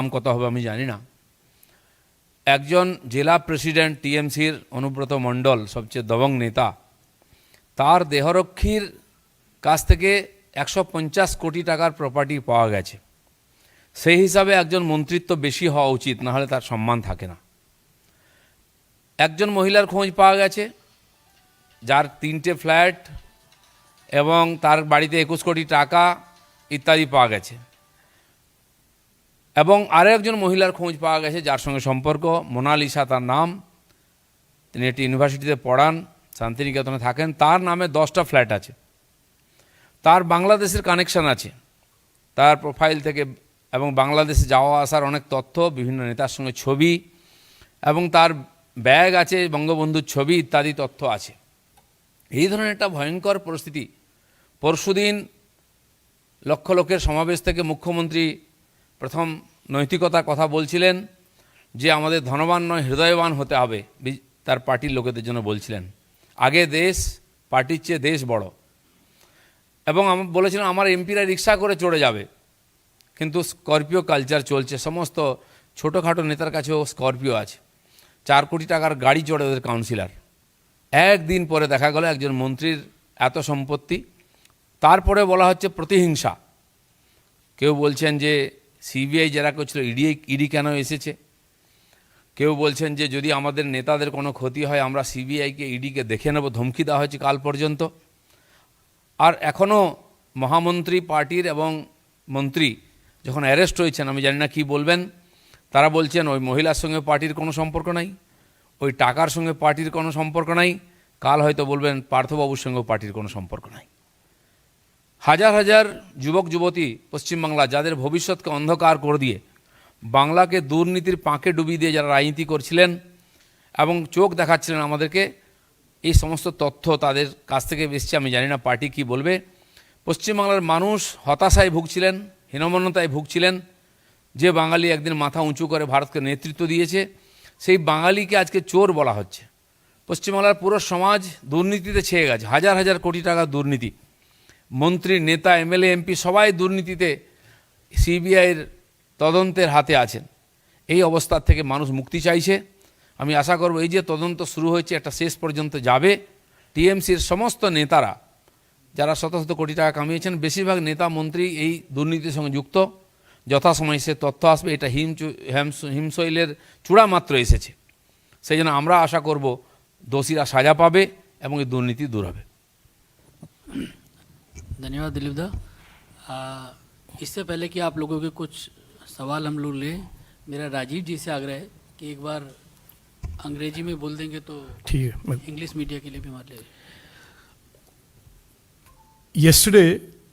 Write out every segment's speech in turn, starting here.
নাম কত হবে আমি জানি না। একজন জেলা প্রেসিডেন্ট টিএমসির অনুব্রত মণ্ডল, সবচেয়ে দবং নেতা, তার দেহরক্ষীর কাছ থেকে 150 কোটি টাকার প্রপার্টি পাওয়া গেছে। সেই হিসাবে একজন মন্ত্রিত্ব বেশি হওয়া উচিত, না হলে তার সম্মান থাকে না। একজন মহিলার খোঁজ পাওয়া গেছে যার 3টে ফ্ল্যাট এবং তার বাড়িতে 21 কোটি টাকা ইত্যাদি পাওয়া গেছে। এবং আরও একজন মহিলার খোঁজ পাওয়া গেছে যার সঙ্গে সম্পর্ক, মোনালিসা তার নাম, তিনি একটি ইউনিভার্সিটিতে পড়ান, শান্তিনিকেতনে থাকেন, তার নামে 10টা ফ্ল্যাট আছে, তার বাংলাদেশের কানেকশান আছে তার প্রোফাইল থেকে, এবং বাংলাদেশে যাওয়া আসার অনেক তথ্য, বিভিন্ন নেতার সঙ্গে ছবি, এবং তার ব্যাগ আছে, বঙ্গবন্ধুর ছবি ইত্যাদি তথ্য আছে। এই ধরনের একটা ভয়ঙ্কর পরিস্থিতি। পরশুদিন লক্ষ লোকের সমাবেশ থেকে মুখ্যমন্ত্রী প্রথম নৈতিকতার কথা বলছিলেন যে আমাদের ধনবান নয় হৃদয়বান হতে হবে, তার পার্টির লোকেদের জন্য বলছিলেন। আগে দেশ, পার্টির চেয়ে দেশ বড়। এবং আমি বলেছিলাম আমার এমপিরা রিক্সা করে চড়ে যাবে, কিন্তু স্করপিও কালচার চলছে, সমস্ত ছোটোখাটো নেতার কাছেও স্করপিও আছে। 4 কোটি টাকার গাড়ি চড়ে ওদের কাউন্সিলর। একদিন পরে দেখা গেল একজন মন্ত্রীর এত সম্পত্তি। তারপরে বলা হচ্ছে প্রতিহিংসা। কেউ বলছেন যে সিবিআই যারা করছিল ইডি কেন এসেছে, কেউ বলছেন যে যদি আমাদের নেতাদের কোনো ক্ষতি হয় আমরা সিবিআইকে ইডিকে দেখে নেব, ধমকি দেওয়া হয়েছে কাল পর্যন্ত। আর এখনও মহামন্ত্রী পার্টির এবং মন্ত্রী যখন অ্যারেস্ট হয়েছেন, আমি জানি না কী বলবেন, তারা বলছেন ওই মহিলার সঙ্গে পার্টির কোনো সম্পর্ক নাই, ওই টাকার সঙ্গে পার্টির কোনো সম্পর্ক নাই, কাল হয়তো বলবেন পার্থবাবুর সঙ্গেও পার্টির কোনো সম্পর্ক নাই। হাজার হাজার যুবক যুবতী পশ্চিমবাংলা যাদের ভবিষ্যৎকে অন্ধকার করে দিয়ে, বাংলাকে দুর্নীতির পাঁকে ডুবিয়ে দিয়ে যারা রাজনীতি করছিলেন এবং চোখ দেখাচ্ছিলেন আমাদেরকে, এই সমস্ত তথ্য তাদের কাছ থেকে এসেছে। আমি জানি না পার্টি কি বলবে। পশ্চিমবাংলার মানুষ হতাশায় ভুগছিলেন, হীনমন্যতায় ভুগছিলেন। যে বাঙালি একদিন মাথা উঁচু করে ভারতকে নেতৃত্ব দিয়েছে, সেই বাঙালিকে আজকে চোর বলা হচ্ছে। পশ্চিমবাংলার পুরো সমাজ দুর্নীতিতে ছেয়ে গেছে, হাজার হাজার কোটি টাকার দুর্নীতি। মন্ত্রী, নেতা, এমএলএ, এমপি সবাই দুর্নীতিতে সিবিআইয়ের তদন্তের হাতে আছেন। এই অবস্থার থেকে মানুষ মুক্তি চাইছে। আমি আশা করব এই যে তদন্ত শুরু হয়েছে একটা শেষ পর্যন্ত যাবে। টিএমসির সমস্ত নেতারা যারা শত শত কোটি টাকা কামিয়েছেন, বেশিরভাগ নেতা মন্ত্রী এই দুর্নীতির সঙ্গে যুক্ত। যথাসময়ে সে তথ্য আসবে। এটা হিমশৈলের চূড়া মাত্র এসেছে। সেই জন্য আমরা আশা করব দোষীরা সাজা পাবে এবং এই দুর্নীতি দূর হবে। धन्यवाद दिलीप दा। इससे पहले कि आप लोगों के कुछ सवाल हम लोग लें, मेरा राजीव जी से आग्रह है कि एक बार अंग्रेजी में बोल देंगे तो ठीक है, इंग्लिश मीडिया के लिए भी हमारे लिए। Yesterday,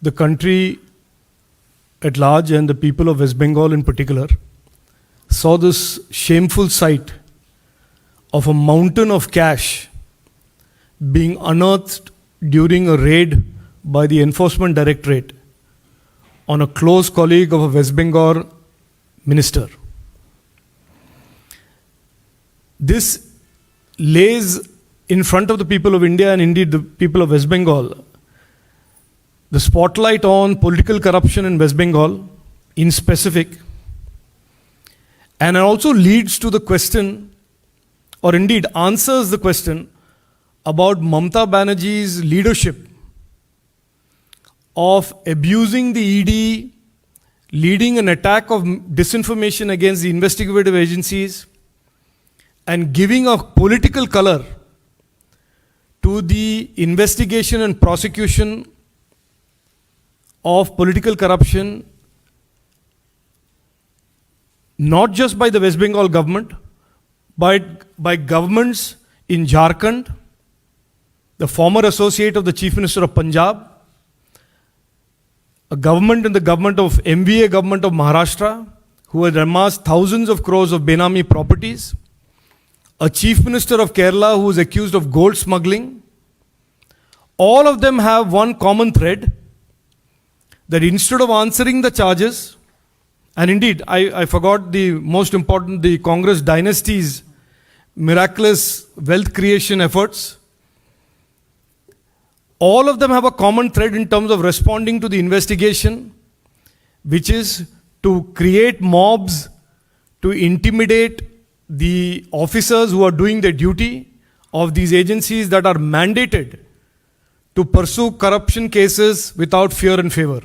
the country at large and the people of West Bengal in particular saw this shameful sight of a mountain of cash being unearthed during a raid by the Enforcement Directorate on a close colleague of a West Bengal minister. This lays in front of the people of India and indeed the people of West Bengal the spotlight on political corruption in West Bengal in specific, and it also leads to the question, or indeed answers the question, about Mamata Banerjee's leadership of abusing the ED, leading an attack of disinformation against the investigative agencies, and giving a political color to the investigation and prosecution of political corruption, not just by the West Bengal government, but by governments in Jharkhand, the former associate of the Chief Minister of Punjab, a government in the government of MVA government of Maharashtra, who had amassed thousands of crores of Benami properties, a Chief Minister of Kerala who is accused of gold smuggling. All of them have one common thread, that instead of answering the charges, and indeed I forgot the most important, the Congress dynasty's miraculous wealth creation efforts, all of them have a common thread in terms of responding to the investigation, which is to create mobs, to intimidate the officers who are doing their duty of these agencies that are mandated to pursue corruption cases without fear and favor.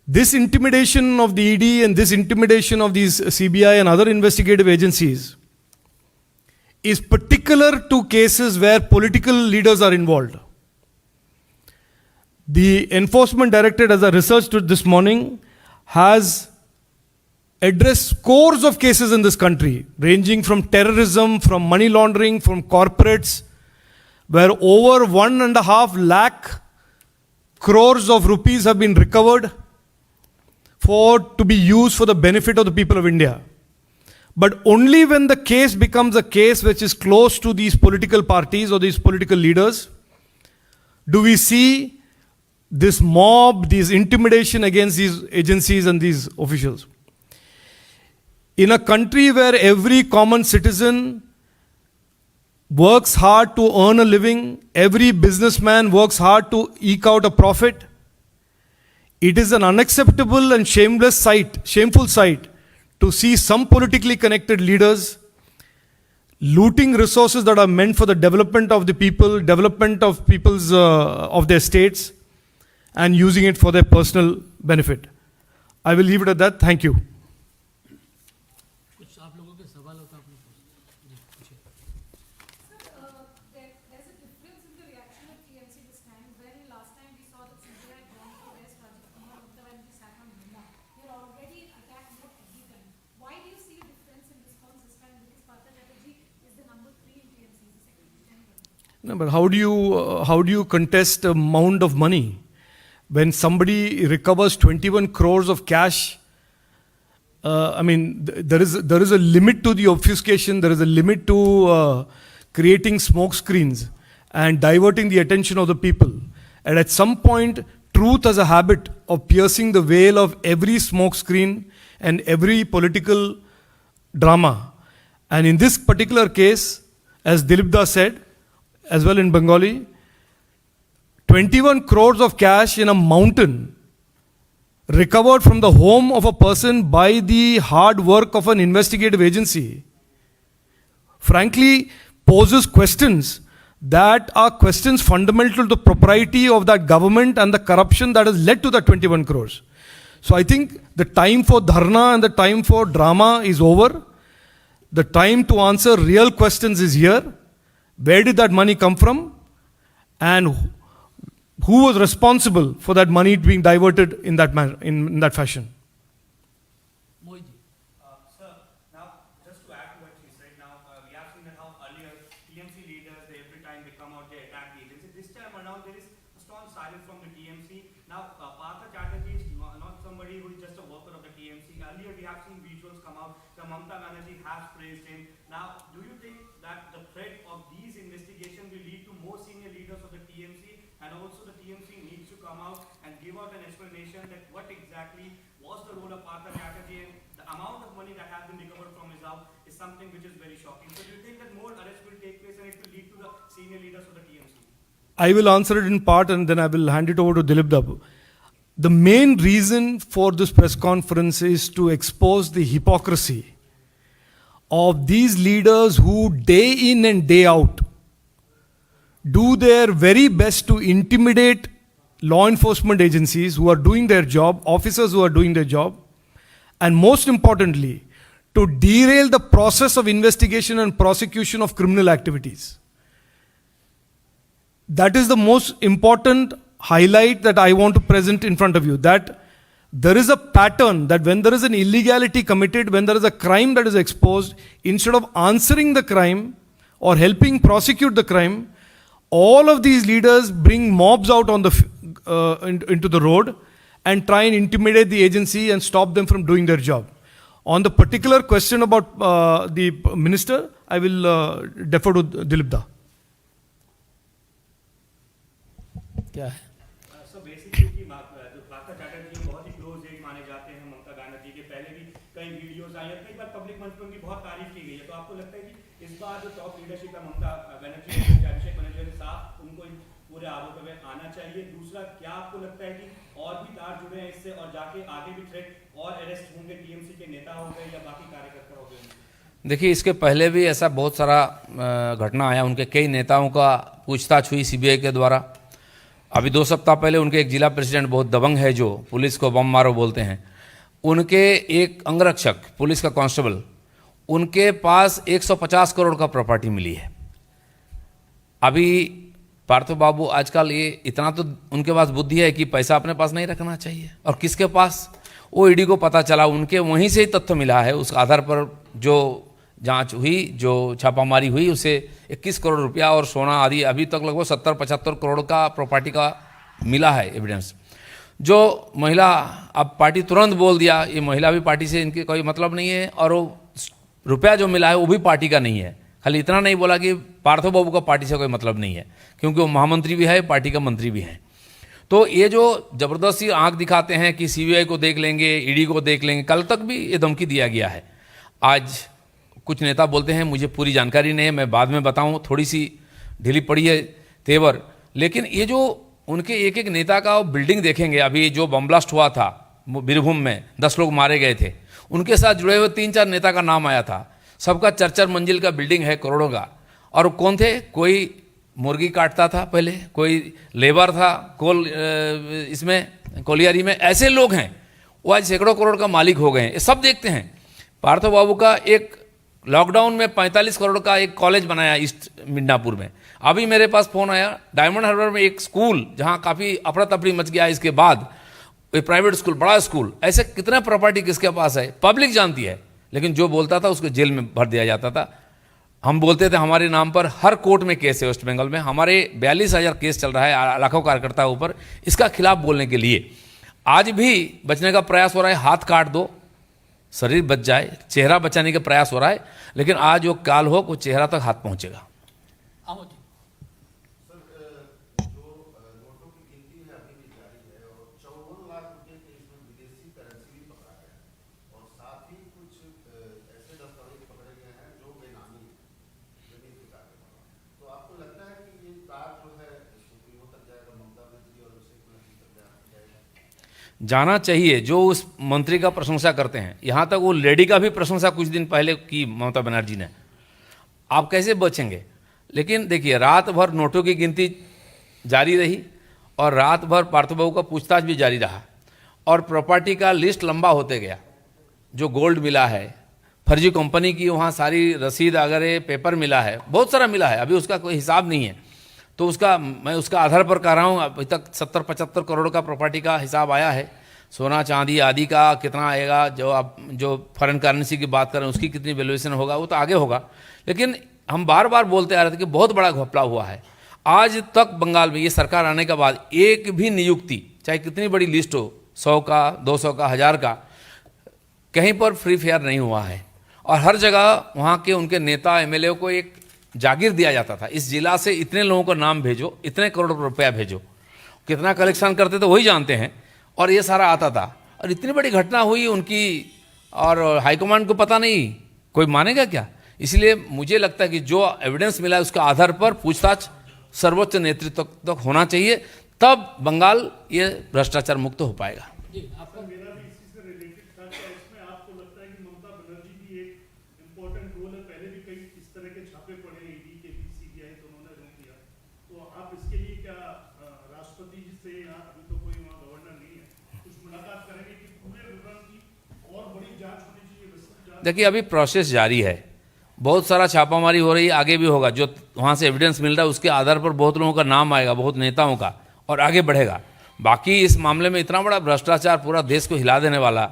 This intimidation of the ED and this intimidation of these CBI and other investigative agencies is particular to cases where political leaders are involved. The Enforcement Directorate, as I researched it this morning, has addressed scores of cases in this country, ranging from terrorism, from money laundering, from corporates, where over 1.5 lakh crores of rupees have been recovered to be used for the benefit of the people of India. But only when the case becomes a case which is close to these political parties or these political leaders do we see this mob, this intimidation against these agencies and these officials. In a country where every common citizen works hard to earn a living, every businessman works hard to eke out a profit, it is an unacceptable and shameful sight to see some politically connected leaders looting resources that are meant for the development of the people, development of people's of their states, and using it for their personal benefit. I will leave it at that. Thank you. कुछ आप लोगों के सवाल होता आपने पूछे। There's a difference in the reaction of TMC this time. When last time we saw that CBI had gone to arrest Rajeev Chandrasekhar when he sat on Mumma, they are already attacked mode every time. Why do you see a difference in response this time? Because Partha Chatterjee is the number 3 in TMC, the Secretary General. No, but how do you contest a mound of money when somebody recovers 21 crores of cash? There is a limit to the obfuscation. There is a limit to creating smoke screens and diverting the attention of the people. And at some point, truth has a habit of piercing the veil of every smoke screen and every political drama. And in this particular case, as Dilip Das said, as well in Bengali, 21 crores of cash in a mountain recovered from the home of a person by the hard work of an investigative agency, frankly, poses questions that are questions fundamental to the propriety of that government and the corruption that has led to that 21 crores. So I think the time for dharna and the time for drama is over. The time to answer real questions is here. Where did that money come from? And who was responsible for that money being diverted in that manner, in that fashion? Mohit ji. Sir, now just to add to what she said, now we have seen that how earlier TMC leaders, they every time they come out, they attack the agency. This time around, there is a strong silence from the TMC. Now, Partha Chatterjee is not somebody who is just a worker of the TMC. Earlier, we have seen visuals come out. The Mamata Banerjee has praised him. Now, do you think that the threat of these investigations will lead to more senior leaders of the TMC, and also the TMC needs to come out and give out an explanation that what exactly was the role of Partha Chatterjee, and the amount of money that has been recovered from his house is something which is very shocking. So do you think that more arrests will take place and it will lead to the senior leaders of the TMC? I will answer it in part and then I will hand it over to Dilip Dabu. The main reason for this press conference is to expose the hypocrisy of these leaders who day in and day out do their very best to intimidate law enforcement agencies who are doing their job, officers who are doing their job, and most importantly, to derail the process of investigation and prosecution of criminal activities. That is the most important highlight that I want to present in front of you, that there is a pattern that when there is an illegality committed, when there is a crime that is exposed, instead of answering the crime or helping prosecute the crime, all of these leaders bring mobs out on into the road and try and intimidate the agency and stop them from doing their job. On the particular question about the minister, I will defer to Dilip Da. क्या है? So basically कि पार्था चैटर्जी बहुत ही close as माने जाते हैं ममता बनर्जी के, पहले भी कई वीडियोस आई हैं, कई बार पब्लिक मंच पर उनकी बहुत तारीफ की गई है। तो आपको लगता है कि इस बार जो टॉप लीडरशिप है ममता बनर्जी, अभिषेक बनर्जी के साथ, उनको पूरे आरोप में आना चाहिए? दूसरा, क्या आपको लगता है कि और भी तार जुड़े हैं इससे और जाके आगे भी थ्रेट और अरेस्ट होंगे, टीएमसी के नेता हो गए या बाकी कार्यकर्ता हो गए? देखिए, इसके पहले भी ऐसा बहुत सारा घटना आया, उनके कई नेताओं का पूछताछ हुई सीबीआई के द्वारा। अभी 2 सप्ताह पहले उनके एक जिला प्रेसिडेंट बहुत दबंग है, जो पुलिस को बम मारो बोलते हैं, उनके एक अंगरक्षक पुलिस का कांस्टेबल, उनके पास 150 करोड़ का प्रॉपर्टी मिली है। अभी पार्थो बाबू आजकल ये इतना तो उनके पास बुद्धि है कि पैसा अपने पास नहीं रखना चाहिए, और किसके पास, वो ईडी को पता चला, उनके वहीं से ही तथ्य मिला है। उस आधार पर जो जांच हुई, जो छापामारी हुई, उसे 21 करोड़ रुपया और सोना आदि अभी तक लगभग 70-75 करोड़ का प्रॉपर्टी का मिला है एविडेंस। जो महिला, अब पार्टी तुरंत बोल दिया ये महिला भी पार्टी से इनके कोई मतलब नहीं है, और वो रुपया जो मिला है वो भी पार्टी का नहीं है। खाली इतना नहीं बोला कि पार्थो बाबू का पार्टी से कोई मतलब नहीं है, क्योंकि वो महामंत्री भी है, पार्टी का मंत्री भी हैं। तो ये जो ज़बरदस्ती आंख दिखाते हैं कि सीबीआई को देख लेंगे, ईडी को देख लेंगे, कल तक भी ये धमकी दिया गया है। आज कुछ नेता बोलते हैं मुझे पूरी जानकारी नहीं है, मैं बाद में बताऊं, थोड़ी सी ढीली पड़ी है तेवर। लेकिन ये जो उनके एक एक नेता का बिल्डिंग देखेंगे, अभी जो बम ब्लास्ट हुआ था बीरभूम में 10 लोग मारे गए थे, उनके साथ जुड़े हुए 3-4 नेता का नाम आया था। सबका 4-4 मंजिल का बिल्डिंग है, करोड़ों का। और कौन थे? कोई मुर्गी काटता था पहले, कोई लेबर था इसमें कोलियारी में, ऐसे लोग हैं वो आज सैकड़ों करोड़ का मालिक हो गए हैं। ये सब देखते हैं। पार्थो बाबू का एक लॉकडाउन में 45 करोड़ का एक कॉलेज बनाया ईस्ट मिदनापुर में। अभी मेरे पास फ़ोन आया, डायमंड हार्बर में एक स्कूल जहां काफ़ी अफरा तफरी मच गया, इसके बाद एक प्राइवेट स्कूल, बड़ा स्कूल, ऐसे कितने प्रॉपर्टी किसके पास है पब्लिक जानती है। लेकिन जो बोलता था उसको जेल में भर दिया जाता था। हम बोलते थे हमारे नाम पर हर कोर्ट में केस है वेस्ट बंगाल में, हमारे 42,000 केस चल रहा है लाखों कार्यकर्ता ऊपर, इसका खिलाफ बोलने के लिए। आज भी बचने का प्रयास हो रहा है, हाथ काट दो शरीर बच जाए, चेहरा बचाने का प्रयास हो रहा है, लेकिन आज वो काल हो वो चेहरा तक हाथ पहुंचेगा। जाना चाहिए। जो उस मंत्री का प्रशंसा करते हैं, यहाँ तक वो लेडी का भी प्रशंसा कुछ दिन पहले की ममता बनर्जी ने, आप कैसे बचेंगे? लेकिन देखिए, रात भर नोटों की गिनती जारी रही और रात भर पार्थो बाबू का पूछताछ भी जारी रहा, और प्रॉपर्टी का लिस्ट लंबा होते गया। जो गोल्ड मिला है, फर्जी कंपनी की वहाँ सारी रसीद वगैरह पेपर मिला है, बहुत सारा मिला है, अभी उसका कोई हिसाब नहीं है। तो मैं उसका आधार पर कह रहा हूँ, अभी तक 70-75 करोड़ का प्रॉपर्टी का हिसाब आया है। सोना चांदी आदि का कितना आएगा, जो फॉरेन करेंसी की बात करें उसकी कितनी वैल्यूएशन होगा, वो तो आगे होगा। लेकिन हम बार बार बोलते आ रहे थे कि बहुत बड़ा घपला हुआ है। आज तक बंगाल में ये सरकार आने के बाद एक भी नियुक्ति, चाहे कितनी बड़ी लिस्ट हो, 100 का, 200 का, 1000 का, कहीं पर फ्री फेयर नहीं हुआ है। और हर जगह वहाँ के उनके नेता एमएलए को एक जागीर दिया जाता था, इस जिला से इतने लोगों का नाम भेजो, इतने करोड़ रुपया भेजो, कितना कलेक्शन करते थे वही जानते हैं, और ये सारा आता था। और इतनी बड़ी घटना हुई उनकी, और हाईकमांड को पता नहीं, कोई मानेगा क्या? इसलिए मुझे लगता है कि जो एविडेंस मिला है उसके आधार पर पूछताछ सर्वोच्च नेतृत्व तक होना चाहिए, तब बंगाल ये भ्रष्टाचार मुक्त हो पाएगा। देखिए, अभी प्रोसेस जारी है, बहुत सारा छापामारी हो रही है, आगे भी होगा। जो वहाँ से एविडेंस मिल रहा है उसके आधार पर बहुत लोगों का नाम आएगा, बहुत नेताओं का, और आगे बढ़ेगा। बाकी इस मामले में इतना बड़ा भ्रष्टाचार पूरा देश को हिला देने वाला,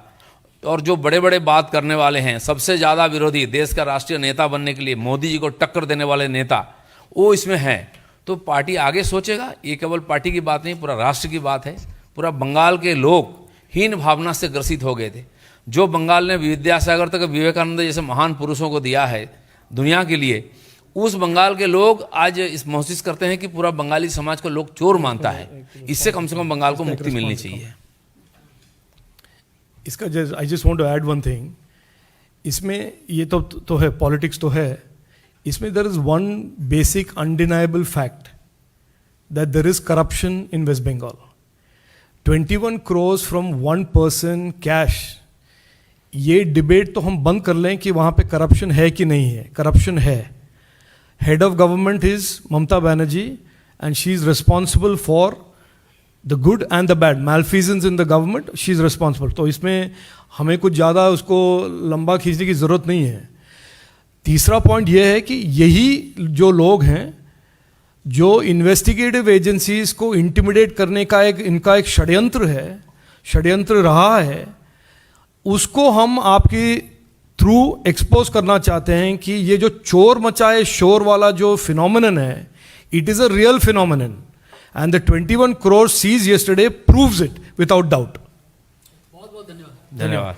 और जो बड़े बड़े बात करने वाले हैं, सबसे ज़्यादा विरोधी, देश का राष्ट्रीय नेता बनने के लिए मोदी जी को टक्कर देने वाले नेता, वो इसमें हैं। तो पार्टी आगे सोचेगा। ये केवल पार्टी की बात नहीं, पूरा राष्ट्र की बात है। पूरा बंगाल के लोग हीन भावना से ग्रसित हो गए थे। जो बंगाल ने विद्यासागर तक विवेकानंद जैसे महान पुरुषों को दिया है दुनिया के लिए, उस बंगाल के लोग आज इस महसूस करते हैं कि पूरा बंगाली समाज को लोग चोर मानता है। इससे कम से कम बंगाल को मुक्ति मिलनी चाहिए। इसका I just want to add one thing. इसमें ये तो है, पॉलिटिक्स तो है, इसमें there is one basic undeniable fact that there is corruption in West Bengal. 21 crores from one person cash. ये डिबेट तो हम बंद कर लें कि वहाँ पे करप्शन है कि नहीं है. करप्शन है. Head of government is Mamata Banerjee and she is responsible for the good and the bad. Malfeasance in the government, she is responsible. तो इसमें हमें कुछ ज़्यादा उसको लंबा खींचने की ज़रूरत नहीं है. तीसरा पॉइंट ये है कि यही जो लोग हैं जो इन्वेस्टिगेटिव एजेंसीज को इंटिमिडेट करने का इनका एक षड्यंत्र रहा है, उसको हम आपकी थ्रू एक्सपोज करना चाहते हैं कि ये जो चोर मचाए शोर वाला जो फिनोमिनन है, it is a real phenomenon and the 21 crores seize yesterday proves it without doubt. बहुत बहुत धन्यवाद. धन्यवाद.